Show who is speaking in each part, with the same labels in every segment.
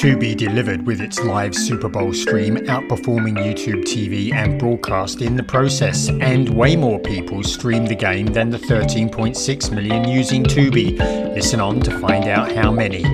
Speaker 1: Tubi delivered with its live Super Bowl stream, outperforming YouTube TV and broadcast in the process, and way more people streamed the game than the 13.6 million using Tubi. Listen on to find out how many.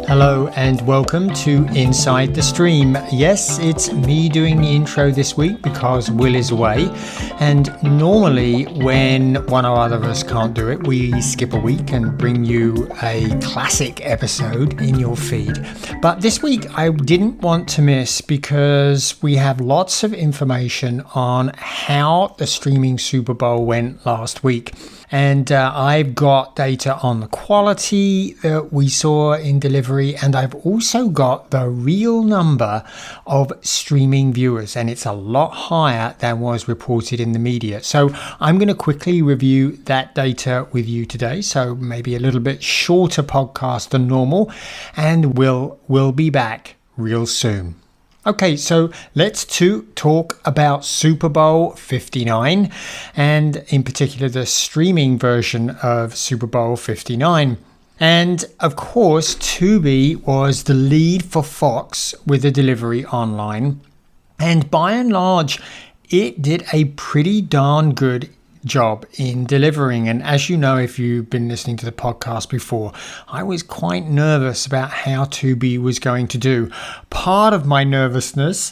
Speaker 1: Hello and welcome to Inside the Stream. Yes, it's me doing the intro this week because Will is away, and normally when one or other of us can't do it, we skip a week and bring you a classic episode in your feed. But this week I didn't want to miss because we have lots of information on how the streaming Super Bowl went last week. And I've got data on the quality that we saw in delivery, and I've also got the real number of streaming viewers, and it's a lot higher than was reported in the media. So I'm going to quickly review that data with you today, so maybe a little bit shorter podcast than normal, and we'll be back real soon. Okay, so let's talk about Super Bowl 59 and in particular the streaming version of Super Bowl 59. And of course, Tubi was the lead for Fox with the delivery online. And by and large, it did a pretty darn good job in delivering. And as you know, if you've been listening to the podcast before, I was quite nervous about how Tubi was going to do. Part of my nervousness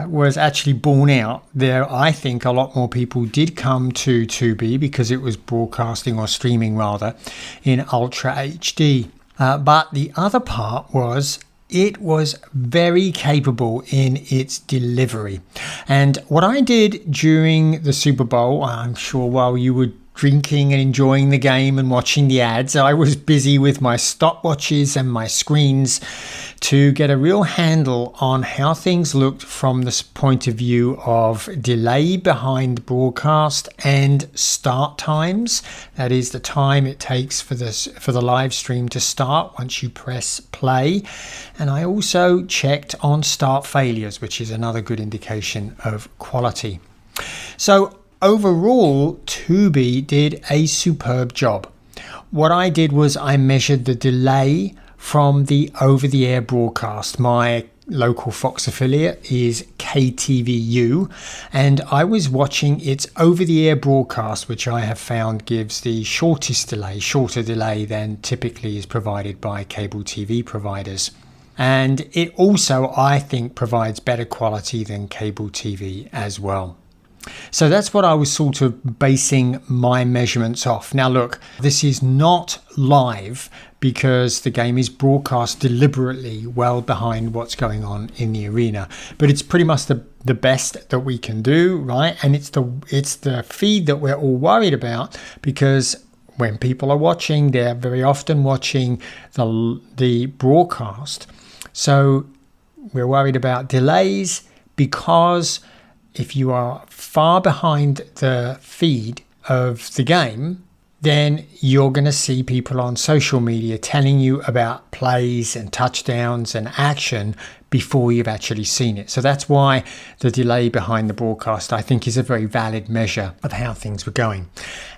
Speaker 1: was actually borne out. I think a lot more people did come to Tubi because it was broadcasting or streaming rather in Ultra HD. But the other part was it was very capable in its delivery. And what I did during the Super Bowl, I'm sure while you were drinking and enjoying the game and watching the ads, I was busy with my stopwatches and my screens to get a real handle on how things looked from this point of view of delay behind broadcast and start times. That is the time it takes for the live stream to start once you press play. And I also checked on start failures, which is another good indication of quality. So overall, Tubi did a superb job. What I did was I measured the delay from the over-the-air broadcast. My local Fox affiliate is KTVU, and I was watching its over-the-air broadcast, which I have found gives the shorter delay than typically is provided by cable TV providers. And it also, I think, provides better quality than cable TV as well. So that's what I was sort of basing my measurements off. Now look, this is not live because the game is broadcast deliberately well behind what's going on in the arena. But it's pretty much the best that we can do, right? And it's the feed that we're all worried about because when people are watching, they're very often watching the broadcast. So we're worried about delays because if you are far behind the feed of the game, then you're going to see people on social media telling you about plays and touchdowns and action before you've actually seen it. So that's why the delay behind the broadcast, I think, is a very valid measure of how things were going.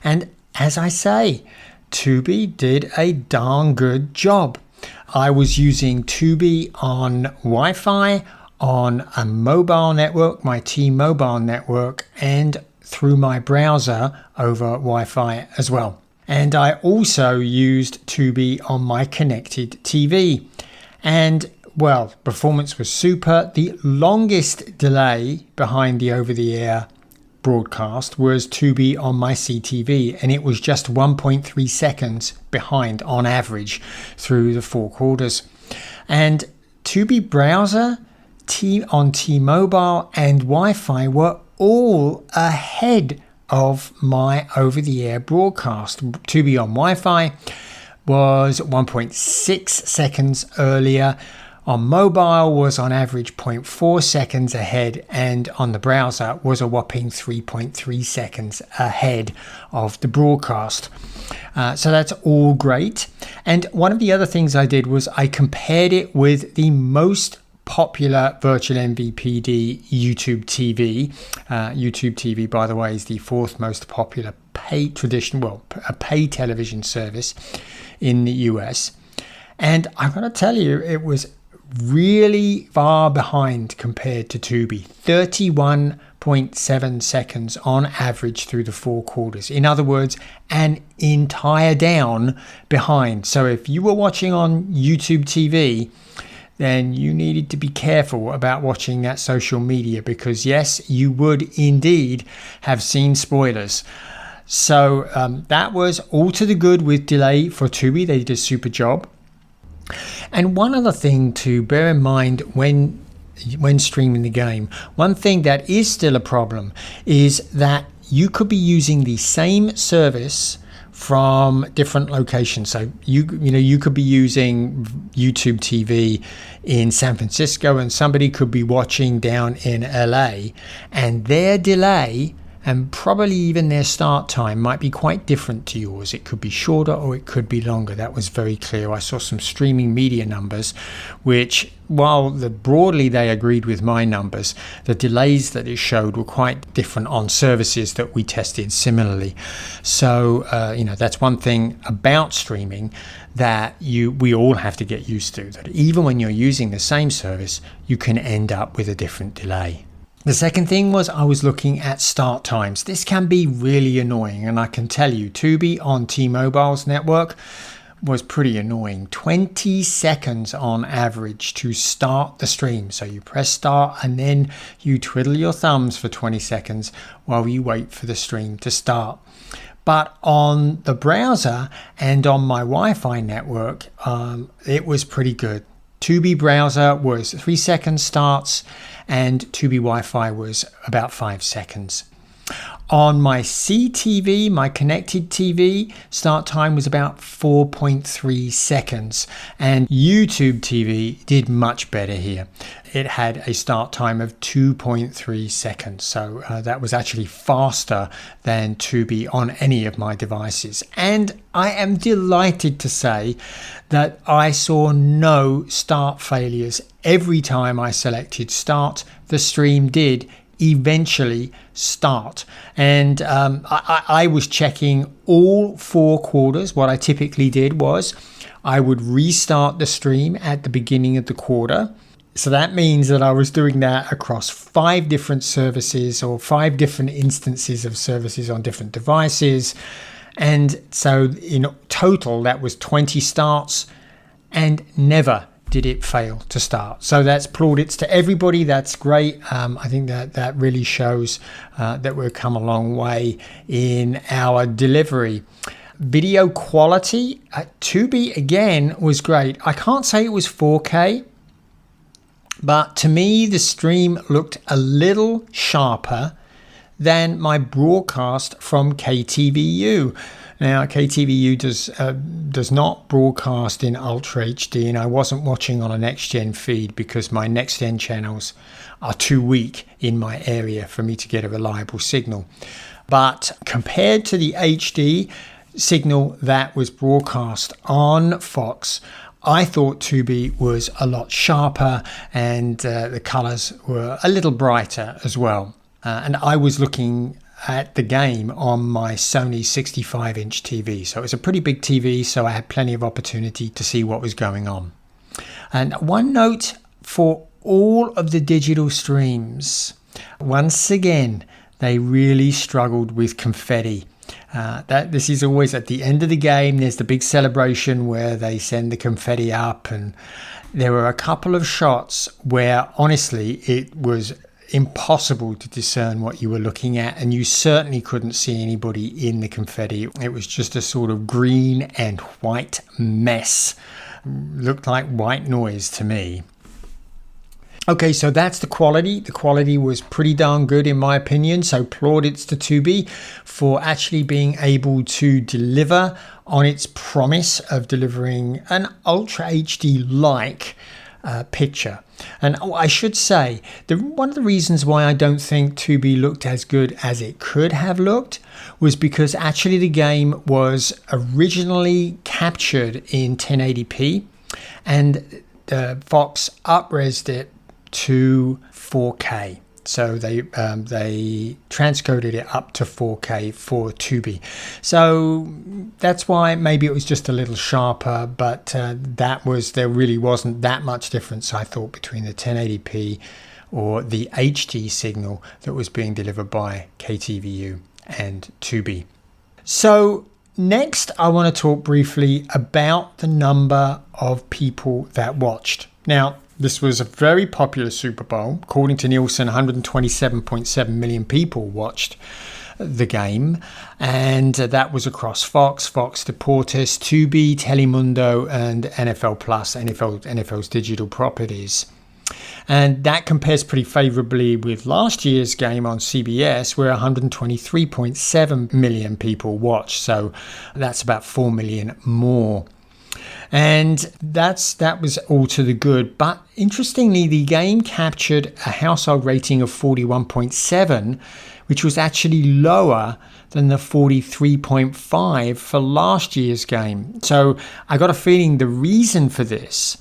Speaker 1: And as I say, Tubi did a darn good job. I was using Tubi on Wi-Fi, on a mobile network, my T-Mobile network, and through my browser over Wi-Fi as well. And I also used Tubi on my connected TV. And, well, performance was super. The longest delay behind the over-the-air broadcast was Tubi on my CTV, and it was just 1.3 seconds behind on average through the 4 quarters. And Tubi browser on T-Mobile and Wi-Fi were all ahead of my over-the-air broadcast. Tubi on Wi-Fi was 1.6 seconds earlier. On mobile was on average 0.4 seconds ahead, and on the browser was a whopping 3.3 seconds ahead of the broadcast. So that's all great. And one of the other things I did was I compared it with the most popular virtual MVPD YouTube TV. YouTube TV, by the way, is the fourth most popular pay television service in the US. And I'm going to tell you, it was really far behind compared to Tubi. 31.7 seconds on average through the 4 quarters. In other words, an entire down behind. So if you were watching on YouTube TV, then you needed to be careful about watching that social media, because yes, you would indeed have seen spoilers. So that was all to the good with delay for Tubi. They did a super job. And one other thing to bear in mind when streaming the game, one thing that is still a problem is that you could be using the same service from different locations. So you could be using YouTube TV in San Francisco, and somebody could be watching down in LA, and their delay and probably even their start time might be quite different to yours. It could be shorter or it could be longer. That was very clear. I saw some streaming media numbers which, while broadly they agreed with my numbers, the delays that it showed were quite different on services that we tested similarly. So that's one thing about streaming that we all have to get used to, that even when you're using the same service, you can end up with a different delay. The second thing was I was looking at start times. This can be really annoying, and I can tell you, Tubi on T-Mobile's network was pretty annoying. 20 seconds on average to start the stream. So you press start and then you twiddle your thumbs for 20 seconds while you wait for the stream to start. But on the browser and on my Wi-Fi network, it was pretty good. Tubi browser was 3 second starts, and Tubi Wi-Fi was about 5 seconds. On my CTV, my connected TV, start time was about 4.3 seconds, and YouTube TV did much better here. It had a start time of 2.3 seconds, so that was actually faster than Tubi on any of my devices. And I am delighted to say that I saw no start failures. Every time I selected start, the stream did eventually start. And I was checking all 4 quarters. What I typically did was I would restart the stream at the beginning of the quarter. So that means that I was doing that across 5 different services or 5 different instances of services on different devices. And so in total, that was 20 starts, and never did it fail to start. So that's plaudits to everybody. That's great. I think that really shows that we've come a long way in our delivery. Video quality, Tubi again was great. I can't say it was 4K, but to me the stream looked a little sharper than my broadcast from KTVU. Now, KTVU does not broadcast in Ultra HD, and I wasn't watching on a next-gen feed because my next-gen channels are too weak in my area for me to get a reliable signal. But compared to the HD signal that was broadcast on Fox, I thought Tubi was a lot sharper, and the colors were a little brighter as well. And I was looking at the game on my Sony 65-inch TV. So it was a pretty big TV, so I had plenty of opportunity to see what was going on. And one note for all of the digital streams, once again, they really struggled with confetti. This is always at the end of the game. There's the big celebration where they send the confetti up, and there were a couple of shots where honestly it was impossible to discern what you were looking at, and you certainly couldn't see anybody in the confetti. It was just a sort of green and white mess. Looked like white noise to me. Okay, so that's the quality. The quality was pretty darn good in my opinion, so plaudits to Tubi for actually being able to deliver on its promise of delivering an Ultra HD-like picture. And I should say, one of the reasons why I don't think Tubi looked as good as it could have looked was because actually the game was originally captured in 1080p, and Fox up-resed it to 4K. So they transcoded it up to 4K for Tubi. So that's why maybe it was just a little sharper, but there really wasn't that much difference, I thought, between the 1080p or the HD signal that was being delivered by KTVU and Tubi. So next, I want to talk briefly about the number of people that watched. Now, this was a very popular Super Bowl. According to Nielsen, 127.7 million people watched the game, and that was across Fox Deportes, Tubi, Telemundo, and NFL Plus, NFL's digital properties. And that compares pretty favorably with last year's game on CBS, where 123.7 million people watched. So that's about 4 million more. And that was all to the good. But interestingly, the game captured a household rating of 41.7, which was actually lower than the 43.5 for last year's game. So I got a feeling the reason for this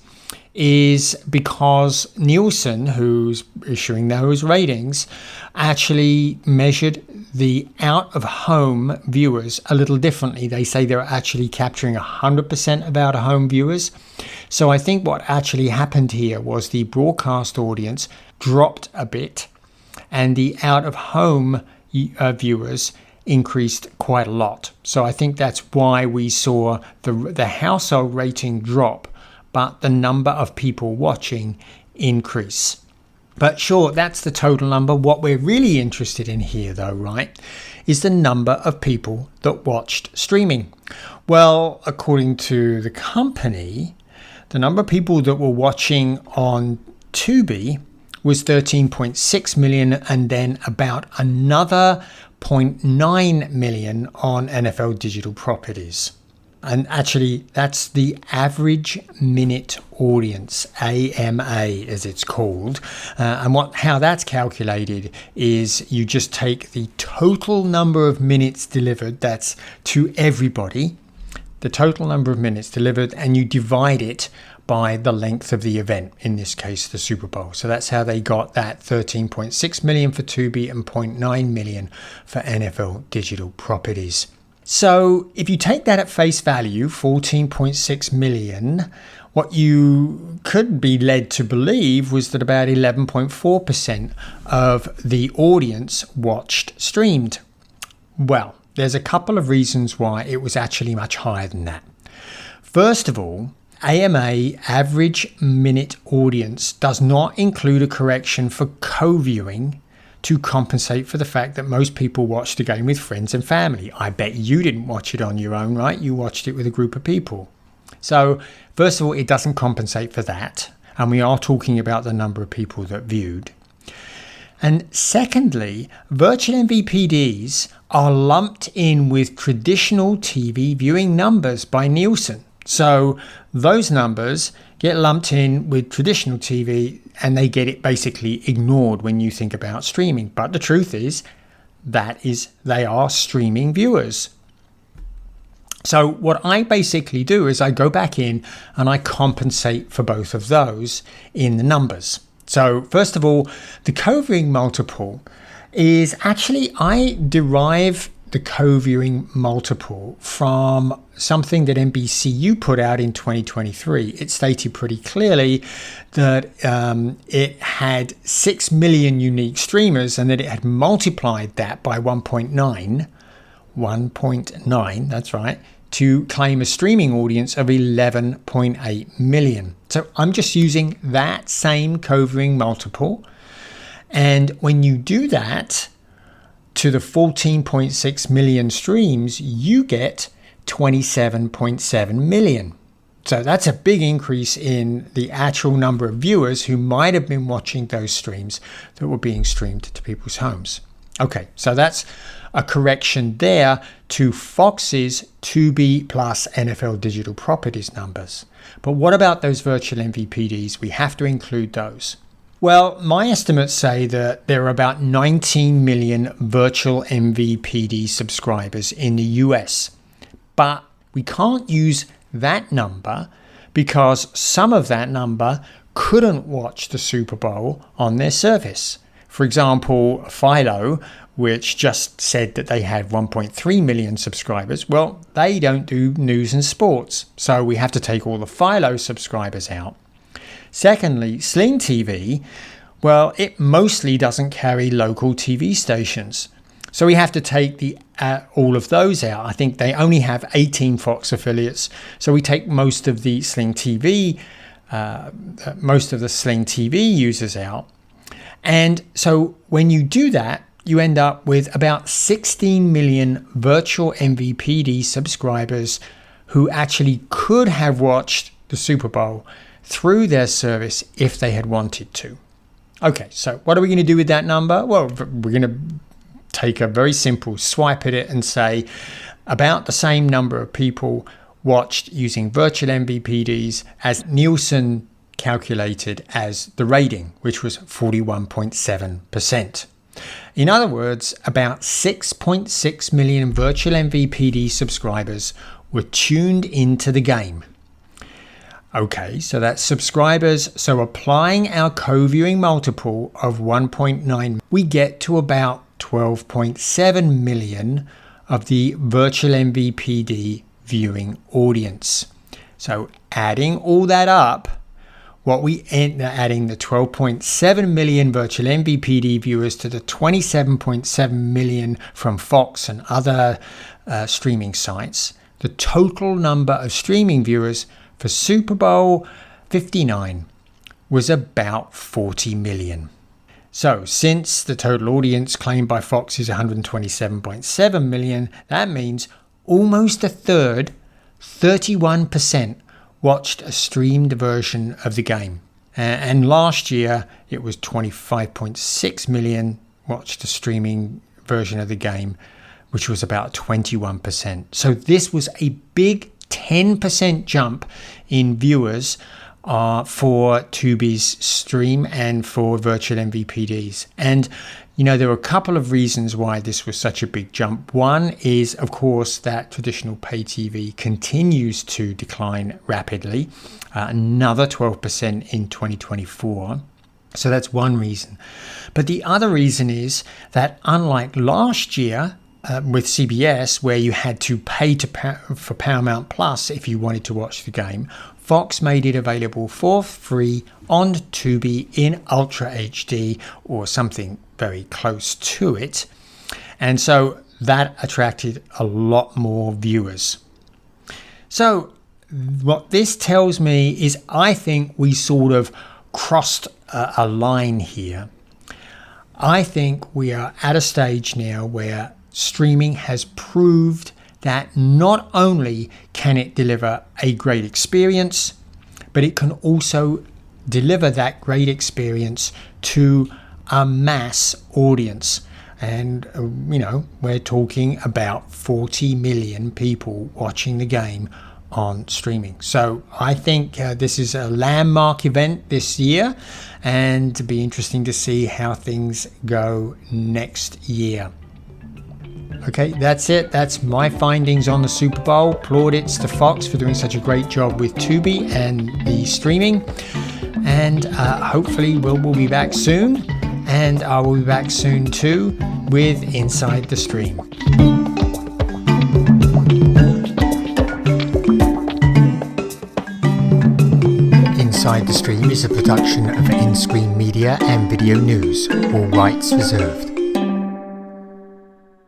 Speaker 1: is because Nielsen, who's issuing those ratings, actually measured the out-of-home viewers a little differently. They say they're actually capturing 100% of out-of-home viewers. So I think what actually happened here was the broadcast audience dropped a bit and the out-of-home viewers increased quite a lot. So I think that's why we saw the household rating drop, but the number of people watching increase. But sure, that's the total number. What we're really interested in here, though, right, is the number of people that watched streaming. Well, according to the company, the number of people that were watching on Tubi was 13.6 million, and then about another 0.9 million on NFL digital properties. And actually, that's the average minute audience, AMA as it's called. And how that's calculated is you just take the total number of minutes delivered, that's to everybody, the total number of minutes delivered, and you divide it by the length of the event, in this case, the Super Bowl. So that's how they got that 13.6 million for Tubi and 0.9 million for NFL digital properties. So if you take that at face value, 14.6 million, what you could be led to believe was that about 11.4% of the audience streamed. Well, there's a couple of reasons why it was actually much higher than that. First of all, AMA, average minute audience, does not include a correction for co-viewing to compensate for the fact that most people watch the game with friends and family. I bet you didn't watch it on your own, right? You watched it with a group of people. So first of all, it doesn't compensate for that. And we are talking about the number of people that viewed. And secondly, virtual MVPDs are lumped in with traditional TV viewing numbers by Nielsen. So those numbers get lumped in with traditional TV and they get it basically ignored when you think about streaming. But the truth is, they are streaming viewers. So what I basically do is I go back in and I compensate for both of those in the numbers. So first of all, the co-viewing multiple is actually, I derive the co-viewing multiple from something that NBCU put out in 2023. It stated pretty clearly that it had 6 million unique streamers and that it had multiplied that by 1.9, that's right, to claim a streaming audience of 11.8 million. So I'm just using that same co-viewing multiple. And when you do that to the 14.6 million streams, you get 27.7 million. So that's a big increase in the actual number of viewers who might have been watching those streams that were being streamed to people's homes. Okay, so that's a correction there to Fox's Tubi plus NFL digital properties numbers. But what about those virtual MVPDs? We have to include those. Well, my estimates say that there are about 19 million virtual MVPD subscribers in the US. But we can't use that number because some of that number couldn't watch the Super Bowl on their service. For example, Philo, which just said that they had 1.3 million subscribers, well, they don't do news and sports, so we have to take all the Philo subscribers out. Secondly, Sling TV, well, it mostly doesn't carry local TV stations, so we have to take all of those out. I think they only have 18 Fox affiliates, so we take most of the Sling TV users out. And so when you do that, you end up with about 16 million virtual MVPD subscribers who actually could have watched the Super Bowl through their service if they had wanted to. Okay, so what are we going to do with that number? Well, we're going to take a very simple swipe at it and say about the same number of people watched using virtual MVPDs as Nielsen calculated as the rating, which was 41.7%. In other words, about 6.6 million virtual MVPD subscribers were tuned into the game. Okay, so that's subscribers. So applying our co-viewing multiple of 1.9, we get to about 12.7 million of the virtual MVPD viewing audience. So adding all that up, what we end up adding the 12.7 million virtual MVPD viewers to the 27.7 million from Fox and other streaming sites, the total number of streaming viewers for Super Bowl 59 was about 40 million. So since the total audience claimed by Fox is 127.7 million, that means almost a third, 31%, watched a streamed version of the game. And last year, it was 25.6 million watched a streaming version of the game, which was about 21%. So this was a big 10% jump in viewers for Tubi's stream and for virtual MVPDs. And you know, there were a couple of reasons why this was such a big jump. One is, of course, that traditional pay TV continues to decline rapidly, another 12% in 2024. So that's one reason. But the other reason is that unlike last year with CBS, where you had to pay for Paramount Plus if you wanted to watch the game, Fox made it available for free on Tubi in Ultra HD or something very close to it. And so that attracted a lot more viewers. So what this tells me is I think we sort of crossed a line here. I think we are at a stage now where streaming has proved that not only can it deliver a great experience, but it can also deliver that great experience to a mass audience. And, you know, we're talking about 40 million people watching the game on streaming. So I think this is a landmark event this year, and it'll be interesting to see how things go next year. Okay, that's it. That's my findings on the Super Bowl. Plaudits to Fox for doing such a great job with Tubi and the streaming. And hopefully we'll be back soon. And I will be back soon too with Inside the Stream. Inside the Stream is a production of In-Screen Media and Video News. All rights reserved.